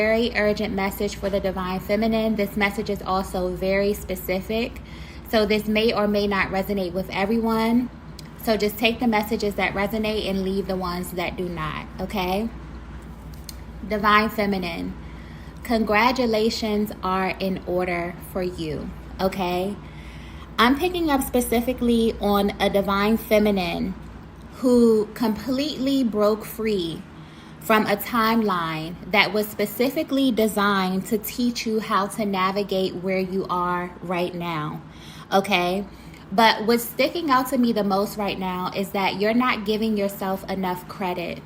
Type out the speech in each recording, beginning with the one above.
Very urgent message for the Divine Feminine. This message is also very specific, so this may or may not resonate with everyone. So just take the messages that resonate and leave the ones that do not, okay? Divine Feminine, congratulations are in order for you, okay? I'm picking up specifically on a Divine Feminine who completely broke free from a timeline that was specifically designed to teach you how to navigate where you are right now, okay? But what's sticking out to me the most right now is that you're not giving yourself enough credit.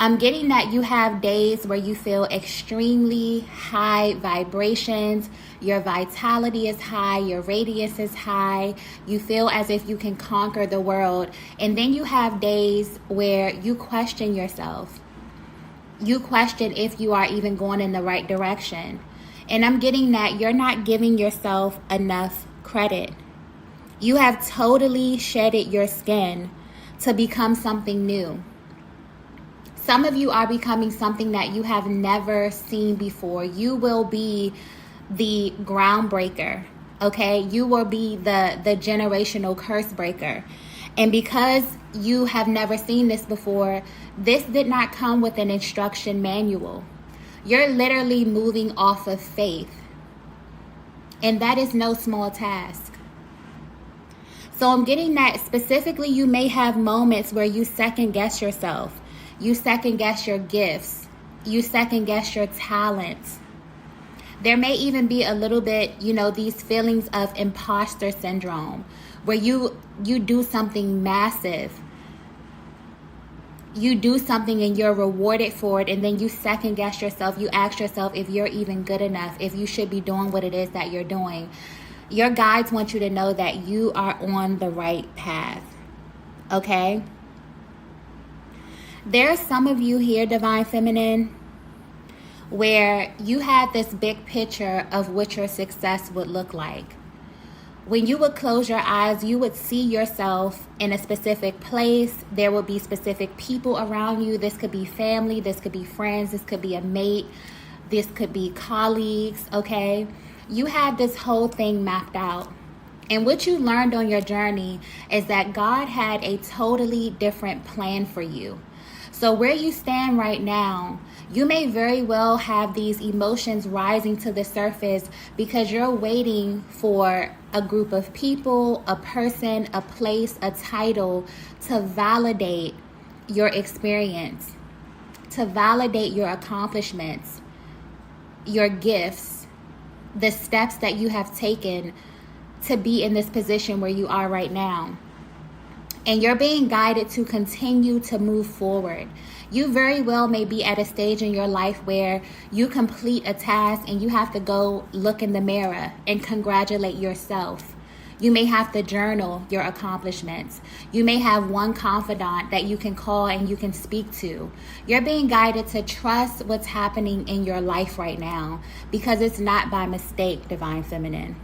I'm getting that you have days where you feel extremely high vibrations, your vitality is high, your radiance is high, you feel as if you can conquer the world, and then you have days where you question yourself. You question if you are even going in the right direction. And I'm getting that you're not giving yourself enough credit. You have totally shedded your skin to become something new. Some of you are becoming something that you have never seen before. You will be the groundbreaker, okay? You will be the generational curse breaker. And because you have never seen this before, this did not come with an instruction manual. You're literally moving off of faith. And that is no small task. So I'm getting that specifically you may have moments where you second guess yourself. You second guess your gifts. You second guess your talents. There may even be a little bit, these feelings of imposter syndrome where you do something massive. You do something and you're rewarded for it, and then you second guess yourself. You ask yourself if you're even good enough, if you should be doing what it is that you're doing. Your guides want you to know that you are on the right path, okay? There's some of you here, Divine Feminine, where you had this big picture of what your success would look like. When you would close your eyes, you would see yourself in a specific place. There would be specific people around you. This could be family, this could be friends, this could be a mate, this could be colleagues, okay? You had this whole thing mapped out. And what you learned on your journey is that God had a totally different plan for you. So where you stand right now, you may very well have these emotions rising to the surface because you're waiting for a group of people, a person, a place, a title to validate your experience, to validate your accomplishments, your gifts, the steps that you have taken to be in this position where you are right now. And you're being guided to continue to move forward. You very well may be at a stage in your life where you complete a task and you have to go look in the mirror and congratulate yourself. You may have to journal your accomplishments. You may have one confidant that you can call and you can speak to. You're being guided to trust what's happening in your life right now because it's not by mistake, Divine Feminine,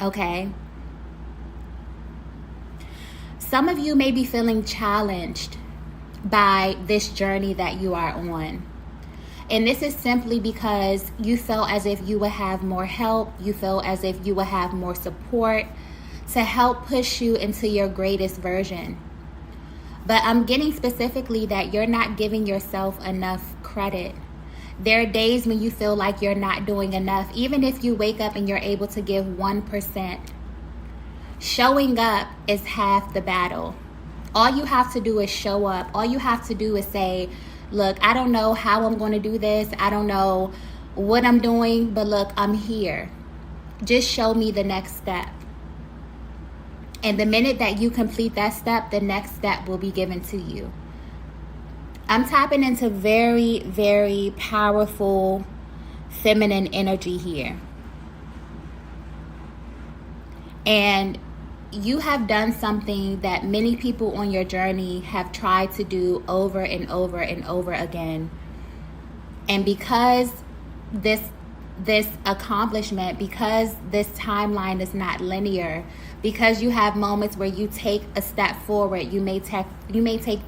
okay? Some of you may be feeling challenged by this journey that you are on. And this is simply because you felt as if you would have more help. You feel as if you would have more support to help push you into your greatest version. But I'm getting specifically that you're not giving yourself enough credit. There are days when you feel like you're not doing enough, even if you wake up and you're able to give 1%. Showing up is half the battle. All you have to do is show up. All you have to do is say, look, I don't know how I'm going to do this. I don't know what I'm doing, but look, I'm here. Just show me the next step. And the minute that you complete that step, the next step will be given to you. I'm tapping into very, very powerful feminine energy here. And you have done something that many people on your journey have tried to do over and over and over again. And because this accomplishment, because this timeline is not linear, because you have moments where you take a step forward, you may take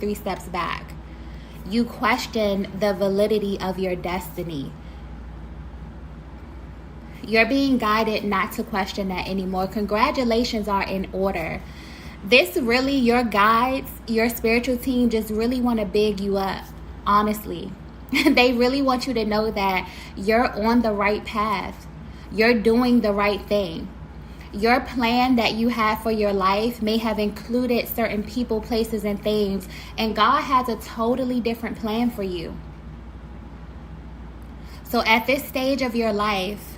3 steps back. You question the validity of your destiny. You're being guided not to question that anymore. Congratulations are in order. This really, your guides, your spiritual team just really want to big you up, honestly. They really want you to know that you're on the right path. You're doing the right thing. Your plan that you have for your life may have included certain people, places, and things, and God has a totally different plan for you. So at this stage of your life,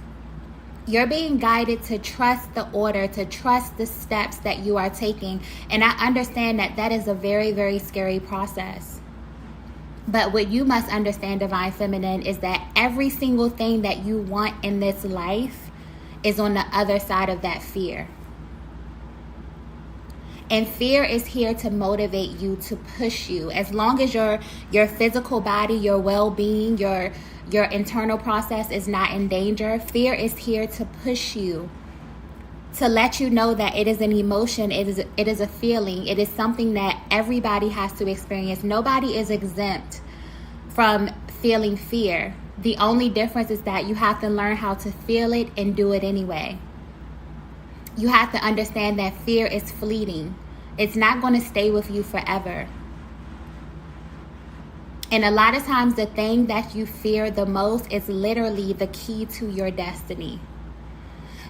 you're being guided to trust the order, to trust the steps that you are taking. And I understand that that is a very, very scary process. But what you must understand, Divine Feminine, is that every single thing that you want in this life is on the other side of that fear. And fear is here to motivate you, to push you. As long as your physical body, your well-being, your internal process is not in danger, fear is here to push you, to let you know that it is an emotion, it is a feeling, it is something that everybody has to experience. Nobody is exempt from feeling fear. The only difference is that you have to learn how to feel it and do it anyway. You have to understand that fear is fleeting. It's not going to stay with you forever. And a lot of times the thing that you fear the most is literally the key to your destiny.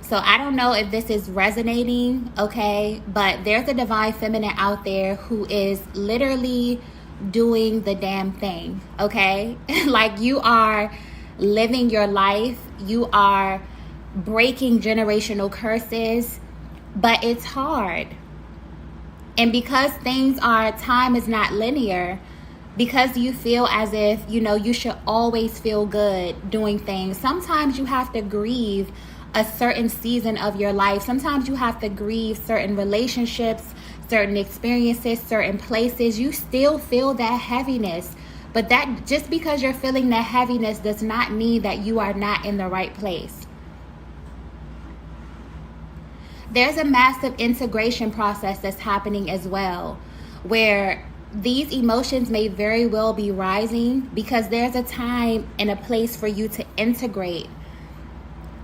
So I don't know if this is resonating, okay? But there's a Divine Feminine out there who is literally doing the damn thing, okay? Like, you are living your life. You are breaking generational curses, but it's hard. And because time is not linear, because you feel as if, you should always feel good doing things, sometimes you have to grieve a certain season of your life. Sometimes you have to grieve certain relationships, certain experiences, certain places. You still feel that heaviness. But that, just because you're feeling that heaviness does not mean that you are not in the right place. There's a massive integration process that's happening as well, where these emotions may very well be rising because there's a time and a place for you to integrate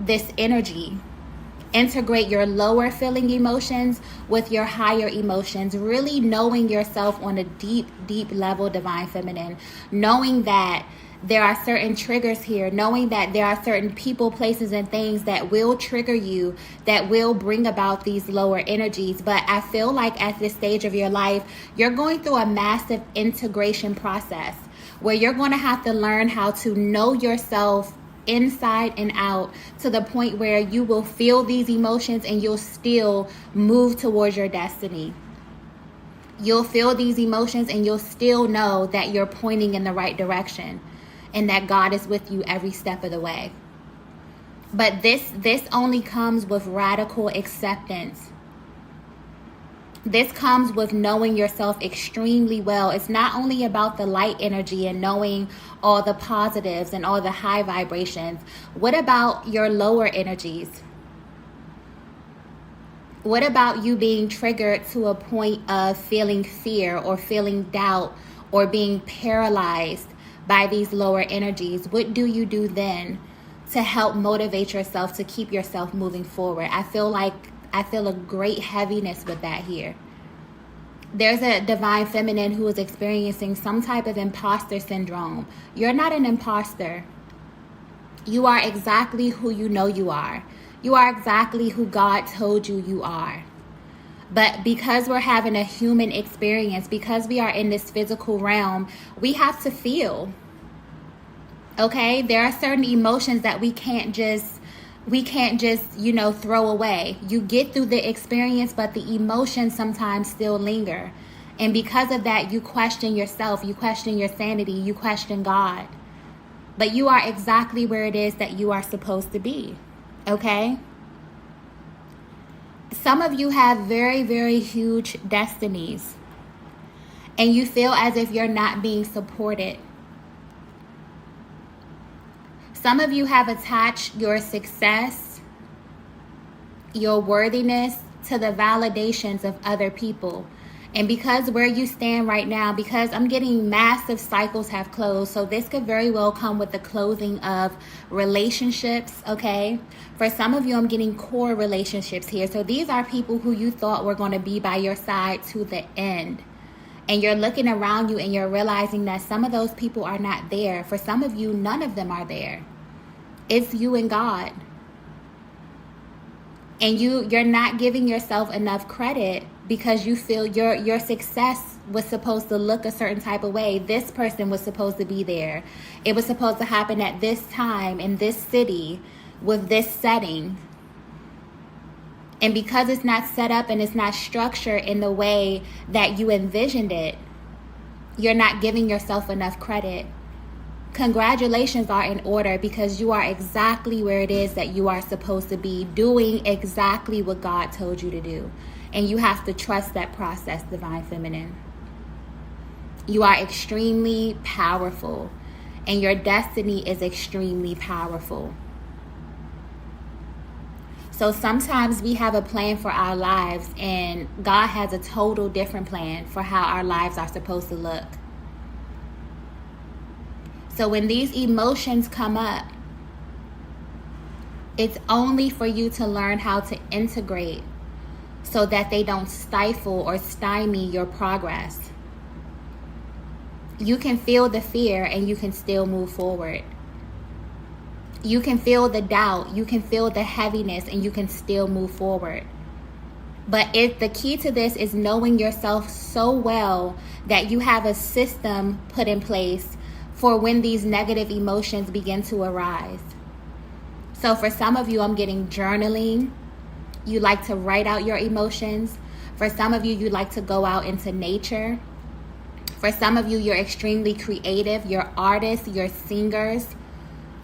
this energy. Integrate your lower feeling emotions with your higher emotions, really knowing yourself on a deep, deep level, Divine Feminine, knowing that there are certain triggers here, knowing that there are certain people, places, and things that will trigger you, that will bring about these lower energies. But I feel like at this stage of your life, you're going through a massive integration process where you're going to have to learn how to know yourself inside and out, to the point where you will feel these emotions and you'll still move towards your destiny. You'll feel these emotions and you'll still know that you're pointing in the right direction and that God is with you every step of the way. But this only comes with radical acceptance. This comes with knowing yourself extremely well. It's not only about the light energy and knowing all the positives and all the high vibrations. What about your lower energies? What about you being triggered to a point of feeling fear or feeling doubt or being paralyzed by these lower energies? What do you do then to help motivate yourself to keep yourself moving forward? I feel a great heaviness with that here. There's a Divine Feminine who is experiencing some type of imposter syndrome. You're not an imposter. You are exactly who you know you are. You are exactly who God told you you are. But because we're having a human experience, because we are in this physical realm, we have to feel. Okay? There are certain emotions that we can't just throw away. You get through the experience, but the emotions sometimes still linger. And because of that, you question yourself, you question your sanity, you question God. But you are exactly where it is that you are supposed to be. Okay? Some of you have very, very huge destinies, and you feel as if you're not being supported. Some of you have attached your success, your worthiness to the validations of other people. And because where you stand right now, because I'm getting massive cycles have closed, so this could very well come with the closing of relationships, okay? For some of you, I'm getting core relationships here. So these are people who you thought were going to be by your side to the end. And you're looking around you and you're realizing that some of those people are not there. For some of you, none of them are there. It's you and God. And you're not giving yourself enough credit because you feel your success was supposed to look a certain type of way. This person was supposed to be there. It was supposed to happen at this time in this city with this setting. And because it's not set up and it's not structured in the way that you envisioned it, you're not giving yourself enough credit. Congratulations are in order because you are exactly where it is that you are supposed to be, doing exactly what God told you to do. And you have to trust that process, Divine Feminine. You are extremely powerful, and your destiny is extremely powerful. So sometimes we have a plan for our lives, and God has a total different plan for how our lives are supposed to look. So when these emotions come up, it's only for you to learn how to integrate so that they don't stifle or stymie your progress. You can feel the fear and you can still move forward. You can feel the doubt, you can feel the heaviness, and you can still move forward. But the key to this is knowing yourself so well that you have a system put in place for when these negative emotions begin to arise. So for some of you, I'm getting journaling. You like to write out your emotions. For some of you, you like to go out into nature. For some of you, you're extremely creative. You're artists, you're singers.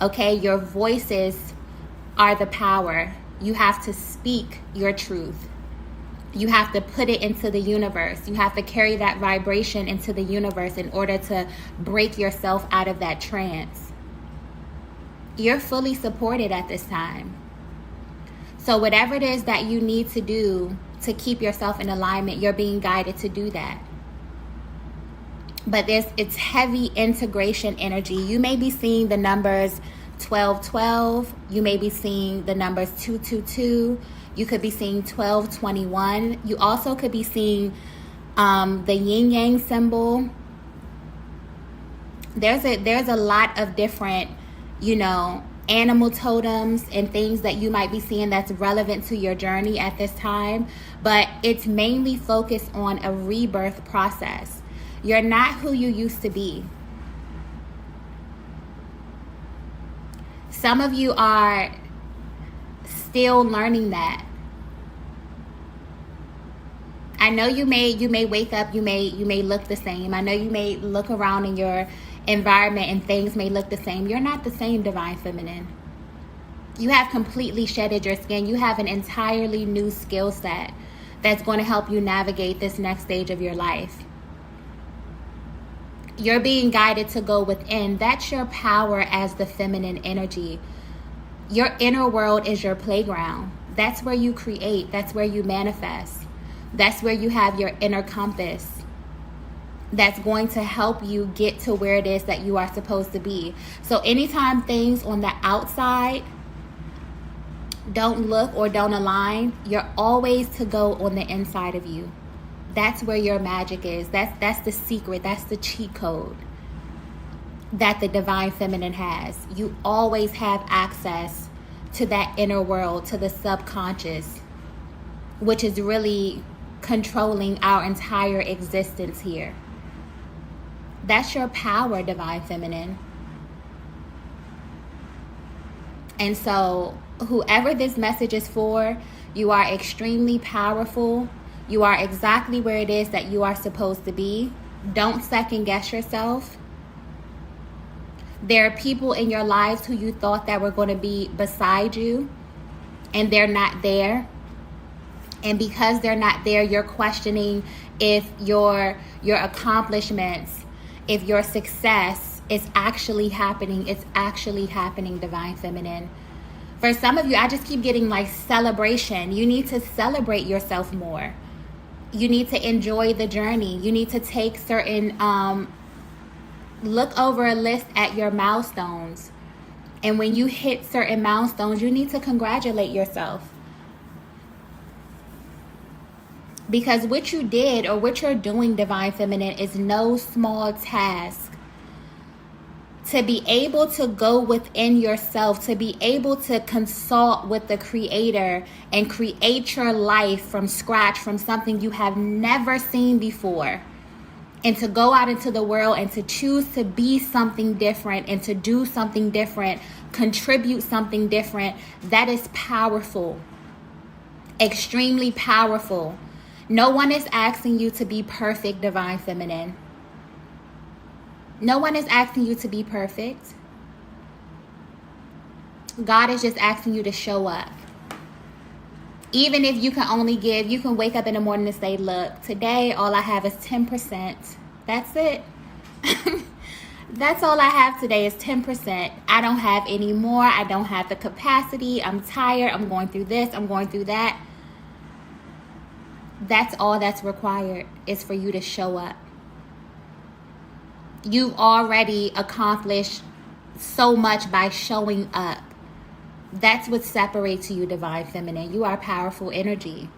Okay, your voices are the power. You have to speak your truth. You have to put it into the universe. You have to carry that vibration into the universe in order to break yourself out of that trance. You're fully supported at this time. So whatever it is that you need to do to keep yourself in alignment, you're being guided to do that. But it's heavy integration energy. You may be seeing the numbers 1212. You may be seeing the numbers 222. You could be seeing 1221. You also could be seeing the yin yang symbol. There's a lot of different, animal totems and things that you might be seeing that's relevant to your journey at this time. But it's mainly focused on a rebirth process. You're not who you used to be. Some of you are still learning that. I know you may wake up, you may look the same. I know you may look around in your environment and things may look the same. You're not the same, Divine Feminine. You have completely shedded your skin. You have an entirely new skill set that's going to help you navigate this next stage of your life. You're being guided to go within. That's your power as the feminine energy. Your inner world is your playground. That's where you create. That's where you manifest. That's where you have your inner compass that's going to help you get to where it is that you are supposed to be. So anytime things on the outside don't look or don't align, you're always to go on the inside of you. That's where your magic is. That's the secret. That's the cheat code that the Divine Feminine has. You always have access to that inner world, to the subconscious, which is really controlling our entire existence here. That's your power, Divine Feminine. And so whoever this message is for, you are extremely powerful. You are exactly where it is that you are supposed to be. Don't second guess yourself. There are people in your lives who you thought that were going to be beside you, and they're not there. And because they're not there, you're questioning if your accomplishments, if your success is actually happening. It's actually happening, Divine Feminine. For some of you, I just keep getting like celebration. You need to celebrate yourself more. You need to enjoy the journey. You need to take certain, look over a list at your milestones. And when you hit certain milestones, you need to congratulate yourself. Because what you did or what you're doing, Divine Feminine, is no small task. To be able to go within yourself, to be able to consult with the Creator and create your life from scratch, from something you have never seen before, and to go out into the world and to choose to be something different and to do something different, contribute something different, that is powerful, extremely powerful. No one is asking you to be perfect, Divine Feminine. No one is asking you to be perfect. God is just asking you to show up. Even if you can only give, you can wake up in the morning and say, look, today all I have is 10%. That's it. That's all I have today is 10%. I don't have any more. I don't have the capacity. I'm tired. I'm going through this. I'm going through that. That's all that's required, is for you to show up. You've already accomplished so much by showing up. That's what separates you, Divine Feminine. You are powerful energy.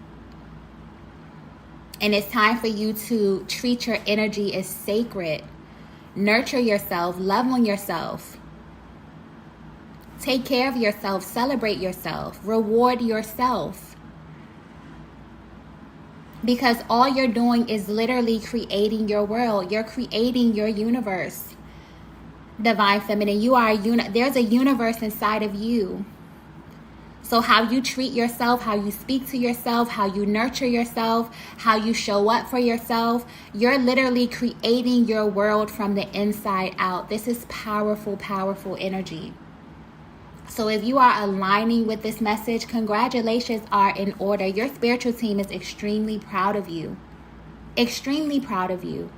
And it's time for you to treat your energy as sacred. Nurture yourself. Love on yourself. Take care of yourself. Celebrate yourself. Reward yourself. Because all you're doing is literally creating your world. You're creating your universe. Divine Feminine, you are there's a universe inside of you. So how you treat yourself, how you speak to yourself, how you nurture yourself, how you show up for yourself, you're literally creating your world from the inside out. This is powerful, powerful energy. So if you are aligning with this message, congratulations are in order. Your spiritual team is extremely proud of you. Extremely proud of you.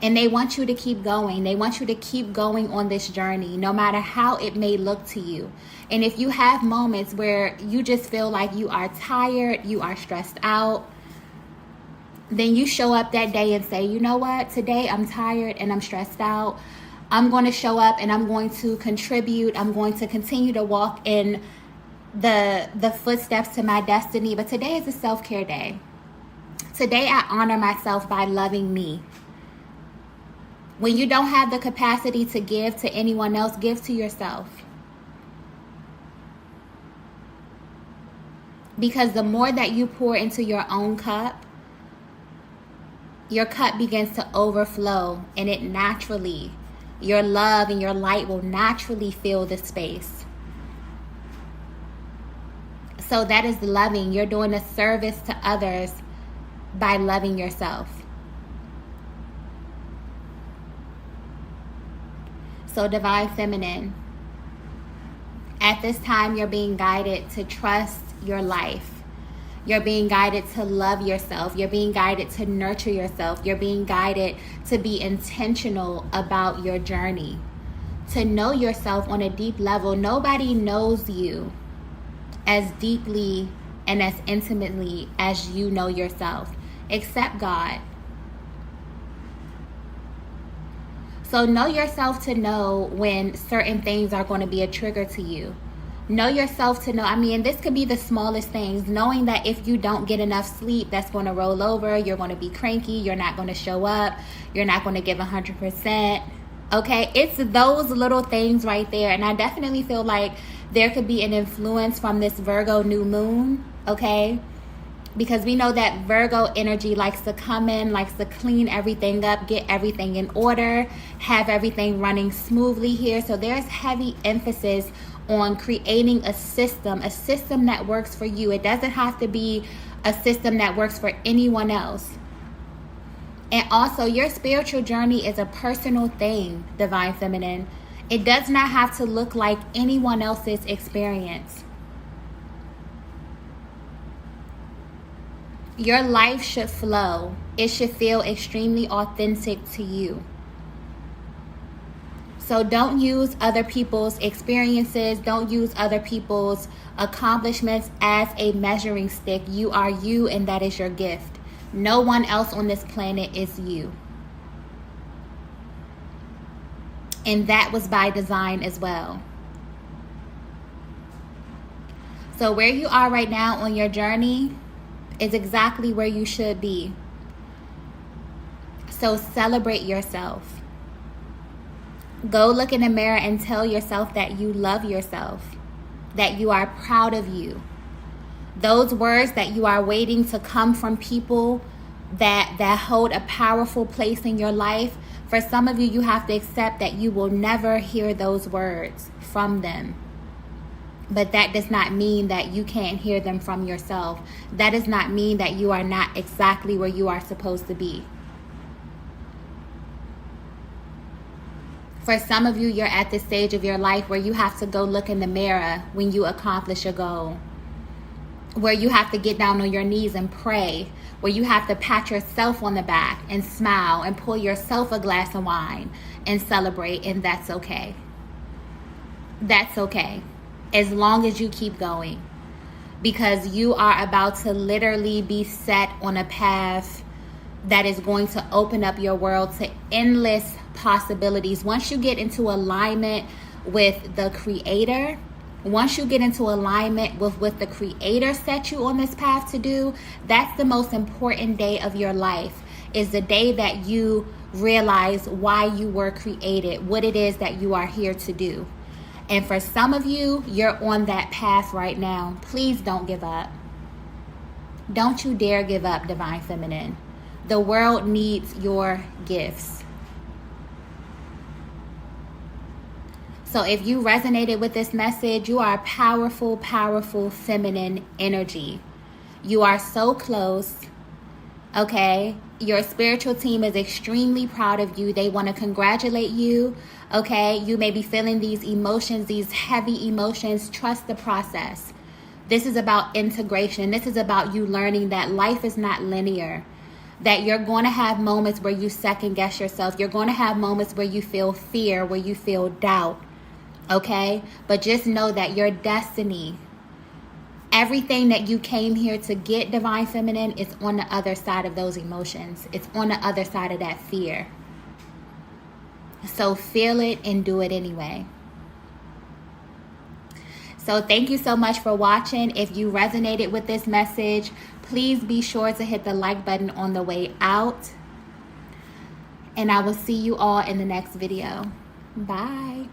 And they want you to keep going. They want you to keep going on this journey, no matter how it may look to you. And if you have moments where you just feel like you are tired, you are stressed out, then you show up that day and say, you know what? Today I'm tired and I'm stressed out. I'm going to show up and I'm going to contribute. I'm going to continue to walk in the footsteps to my destiny. But today is a self-care day. Today I honor myself by loving me. When you don't have the capacity to give to anyone else, give to yourself. Because the more that you pour into your own cup, your cup begins to overflow, and it naturally, your love and your light will naturally fill the space. So that is loving. You're doing a service to others by loving yourself. So Divine Feminine, at this time you're being guided to trust your life. You're being guided to love yourself. You're being guided to nurture yourself. You're being guided to be intentional about your journey, to know yourself on a deep level. Nobody knows you as deeply and as intimately as you know yourself, except God. So know yourself to know when certain things are going to be a trigger to you. Know yourself to know, this could be the smallest things. Knowing that if you don't get enough sleep, that's going to roll over. You're going to be cranky. You're not going to show up. You're not going to give 100%. Okay? It's those little things right there. And I definitely feel like there could be an influence from this Virgo new moon. Okay? Because we know that Virgo energy likes to come in, likes to clean everything up, get everything in order, have everything running smoothly here. So there's heavy emphasis on creating a system that works for you. It doesn't have to be a system that works for anyone else. And also, your spiritual journey is a personal thing, Divine Feminine. It does not have to look like anyone else's experience. Your life should flow. It should feel extremely authentic to you. So don't use other people's experiences. Don't use other people's accomplishments as a measuring stick. You are you, and that is your gift. No one else on this planet is you. And that was by design as well. So where you are right now on your journey is exactly where you should be. So celebrate yourself. Go look in the mirror and tell yourself that you love yourself, that you are proud of you. Those words that you are waiting to come from people that hold a powerful place in your life, for some of you, you have to accept that you will never hear those words from them. But that does not mean that you can't hear them from yourself. That does not mean that you are not exactly where you are supposed to be. For some of you, you're at this stage of your life where you have to go look in the mirror when you accomplish a goal, where you have to get down on your knees and pray, where you have to pat yourself on the back and smile and pour yourself a glass of wine and celebrate, and that's okay. That's okay, as long as you keep going, because you are about to literally be set on a path that is going to open up your world to endless possibilities. Once you get into alignment with the Creator, once you get into alignment with what the Creator set you on this path to do, that's the most important day of your life, is the day that you realize why you were created, what it is that you are here to do. And for some of you, you're on that path right now. Please don't give up. Don't you dare give up, Divine Feminine. The world needs your gifts. So if you resonated with this message, you are powerful, powerful feminine energy. You are so close, okay? Your spiritual team is extremely proud of you. They want to congratulate you, okay? You may be feeling these emotions, these heavy emotions. Trust the process. This is about integration. This is about you learning that life is not linear, that you're going to have moments where you second guess yourself. You're going to have moments where you feel fear, where you feel doubt. Okay, but just know that your destiny, everything that you came here to get, Divine Feminine, is on the other side of those emotions. It's on the other side of that fear. So feel it and do it anyway. So thank you so much for watching. If you resonated with this message, please be sure to hit the like button on the way out. And I will see you all in the next video. Bye.